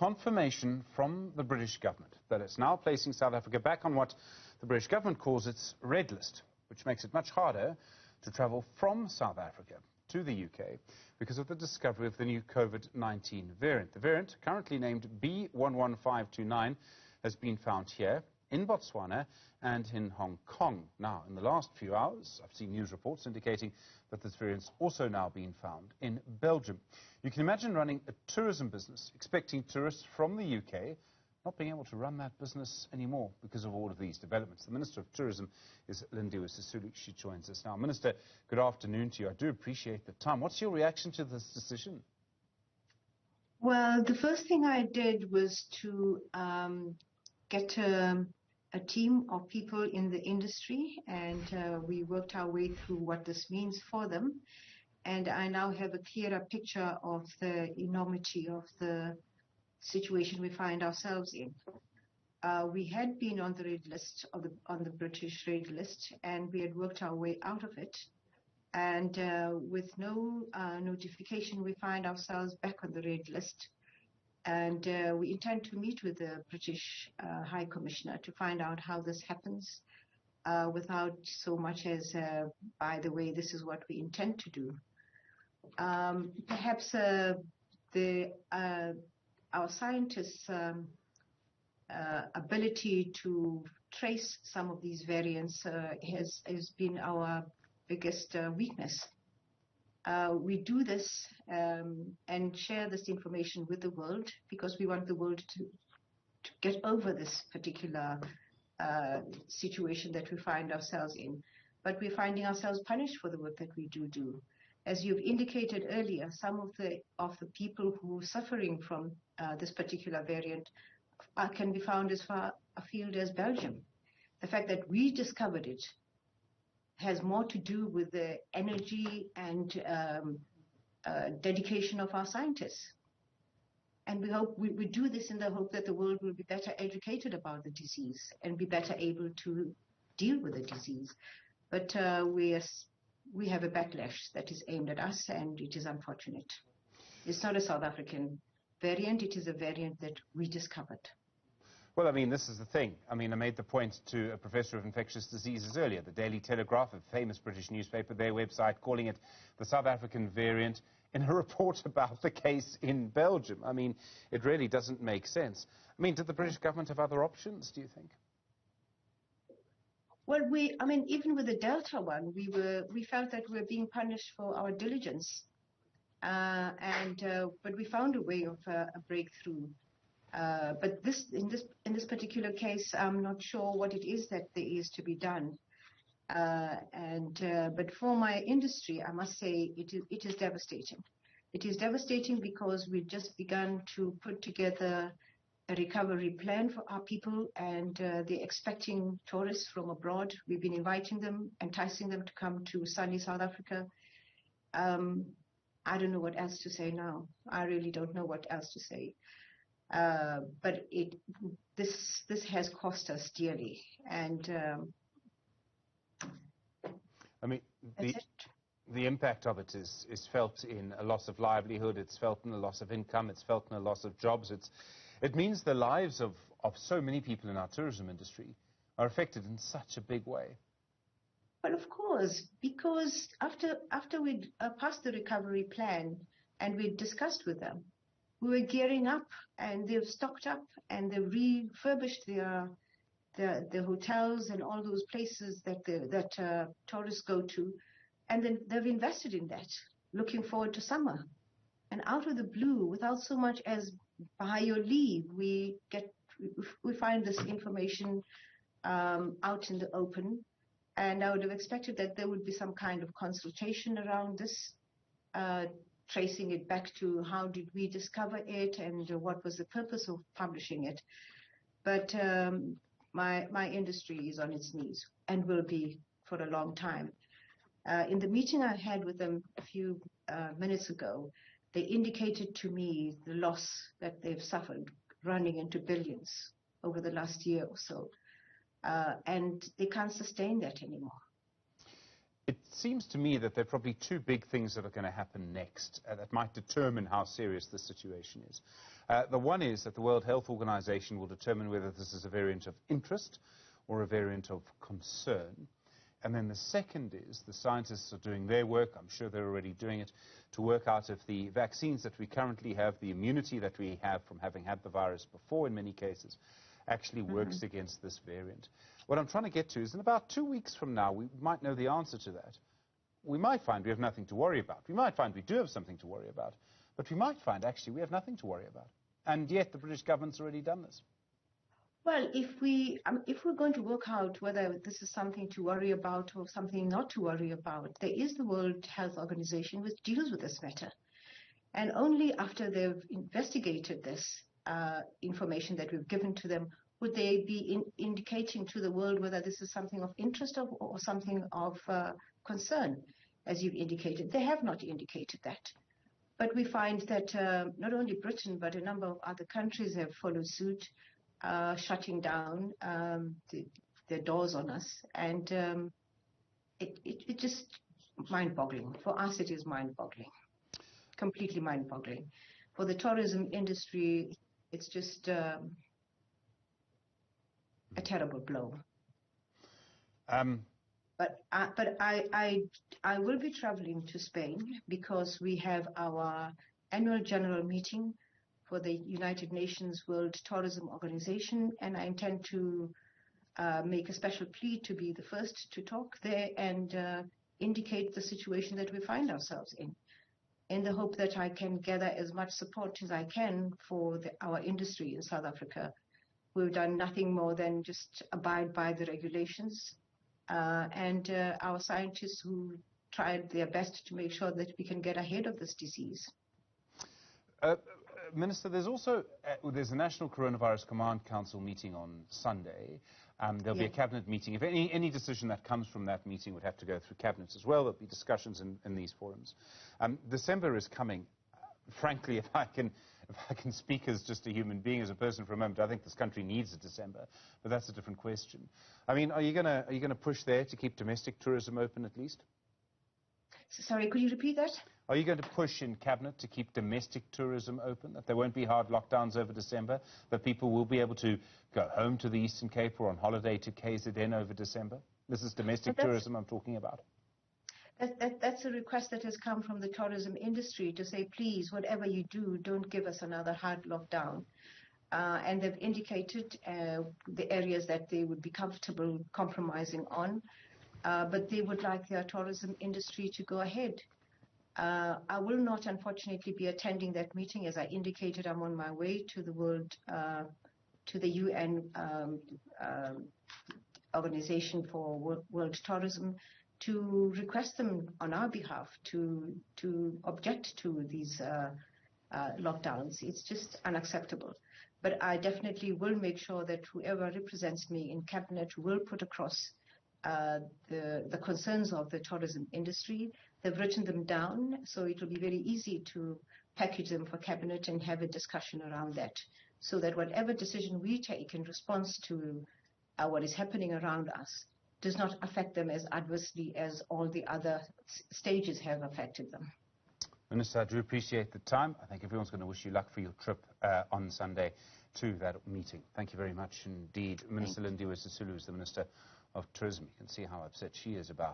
Confirmation from the British government that it's now placing South Africa back on what the British government calls its red list, which makes it much harder to travel from South Africa to the UK because of the discovery of the new COVID-19 variant. The variant, currently named B11529, has been found here in Botswana and in Hong Kong. Now, in the last few hours, I've seen news reports indicating that this variant's also now being found in Belgium. You can imagine running a tourism business, expecting tourists from the UK, not being able to run that business anymore because of all of these developments. The Minister of Tourism is Lindiwe Sisulu. She joins us now. Minister, good afternoon to you. I do appreciate the time. What's your reaction to this decision? Well, the first thing I did was to get a team of people in the industry, and we worked our way through what this means for them. And I now have a clearer picture of the enormity of the situation we find ourselves in. We had been on the red list, on the British red list, and we had worked our way out of it. And with no notification, we find ourselves back on the red list. And we intend to meet with the British High Commissioner to find out how this happens without so much as, by the way, this is what we intend to do. Perhaps our scientists' ability to trace some of these variants has been our biggest weakness. We do this and share this information with the world because we want the world to get over this particular situation that we find ourselves in. But we're finding ourselves punished for the work that we do. As you've indicated earlier, some of the people who are suffering from this particular variant can be found as far afield as Belgium. The fact that we discovered it has more to do with the energy and dedication of our scientists. And we do this in the hope that the world will be better educated about the disease and be better able to deal with the disease. But we have a backlash that is aimed at us, and it is unfortunate. It's not a South African variant, it is a variant that we discovered. Well, I mean, this is the thing. I mean, I made the point to a professor of infectious diseases earlier, the Daily Telegraph, a famous British newspaper, their website, calling it the South African variant in a report about the case in Belgium. I mean, it really doesn't make sense. I mean, did the British government have other options, do you think? Well, I mean, even with the Delta one, we felt that we were being punished for our diligence. But we found a way of a breakthrough. But in this particular case, I'm not sure what it is that there is to be done. But for my industry, I must say it is devastating. It is devastating because we've just begun to put together a recovery plan for our people, and they're expecting tourists from abroad. We've been inviting them, enticing them to come to sunny South Africa. I don't know what else to say now. I really don't know what else to say. But this has cost us dearly, and I mean, the impact of it is felt in a loss of livelihood, it's felt in a loss of income, it's felt in a loss of jobs. It means the lives of so many people in our tourism industry are affected in such a big way. Well, of course, because after we'd passed the recovery plan and we'd discussed with them, we were gearing up, and they've stocked up, and they've refurbished the hotels and all those places that tourists go to, and then they've invested in that, looking forward to summer. And out of the blue, without so much as by your leave, we find this information out in the open, and I would have expected that there would be some kind of consultation around this, tracing it back to how did we discover it and what was the purpose of publishing it. But my industry is on its knees and will be for a long time. In the meeting I had with them a few minutes ago, they indicated to me the loss that they've suffered, running into billions over the last year or so. And they can't sustain that anymore. It seems to me that there are probably two big things that are going to happen next that might determine how serious the situation is. The one is that the World Health Organization will determine whether this is a variant of interest or a variant of concern. And then the second is the scientists are doing their work, I'm sure they're already doing it, to work out if the vaccines that we currently have, the immunity that we have from having had the virus before in many cases, actually works against this variant. What I'm trying to get to is in about 2 weeks from now, we might know the answer to that. We might find we have nothing to worry about. We might find we do have something to worry about. But we might find actually we have nothing to worry about. And yet the British government's already done this. Well, if we're going to work out whether this is something to worry about or something not to worry about, there is the World Health Organization which deals with this matter. And only after they've investigated this information that we've given to them would they be indicating to the world whether this is something of interest or something of concern, as you've indicated. They have not indicated that. But we find that not only Britain, but a number of other countries have followed suit, shutting down their doors on us. And it's just mind-boggling. For us, it is mind-boggling, completely mind-boggling. For the tourism industry, it's just a terrible blow. But I will be traveling to Spain because we have our annual general meeting for the United Nations World Tourism Organization, and I intend to make a special plea to be the first to talk there and indicate the situation that we find ourselves in the hope that I can gather as much support as I can for our industry in South Africa. We've done nothing more than just abide by the regulations, and our scientists who tried their best to make sure that we can get ahead of this disease. Minister, there's a National Coronavirus Command Council meeting on Sunday. There'll be a cabinet meeting. If any decision that comes from that meeting would have to go through cabinet as well. There'll be discussions in these forums. December is coming. Frankly, if I can speak as just a human being, as a person for a moment, I think this country needs a December, but that's a different question. I mean, are you going to push there to keep domestic tourism open at least? Sorry, could you repeat that? Are you going to push in cabinet to keep domestic tourism open, that there won't be hard lockdowns over December, that people will be able to go home to the Eastern Cape or on holiday to KZN over December? This is domestic tourism I'm talking about. That's a request that has come from the tourism industry to say, please, whatever you do, don't give us another hard lockdown. And they've indicated the areas that they would be comfortable compromising on, but they would like their tourism industry to go ahead. I will not, unfortunately, be attending that meeting. As I indicated, I'm on my way to the UN Organization for World Tourism to request them on our behalf to object to these lockdowns. It's just unacceptable. But I definitely will make sure that whoever represents me in cabinet will put across the concerns of the tourism industry. They've written them down, so it will be very easy to package them for cabinet and have a discussion around that, so that whatever decision we take in response to what is happening around us does not affect them as adversely as all the other stages have affected them. Minister, I do appreciate the time. I think everyone's going to wish you luck for your trip on Sunday to that meeting. Thank you very much indeed. Minister Lindiwe Sisulu is the Minister of Tourism. You can see how upset she is about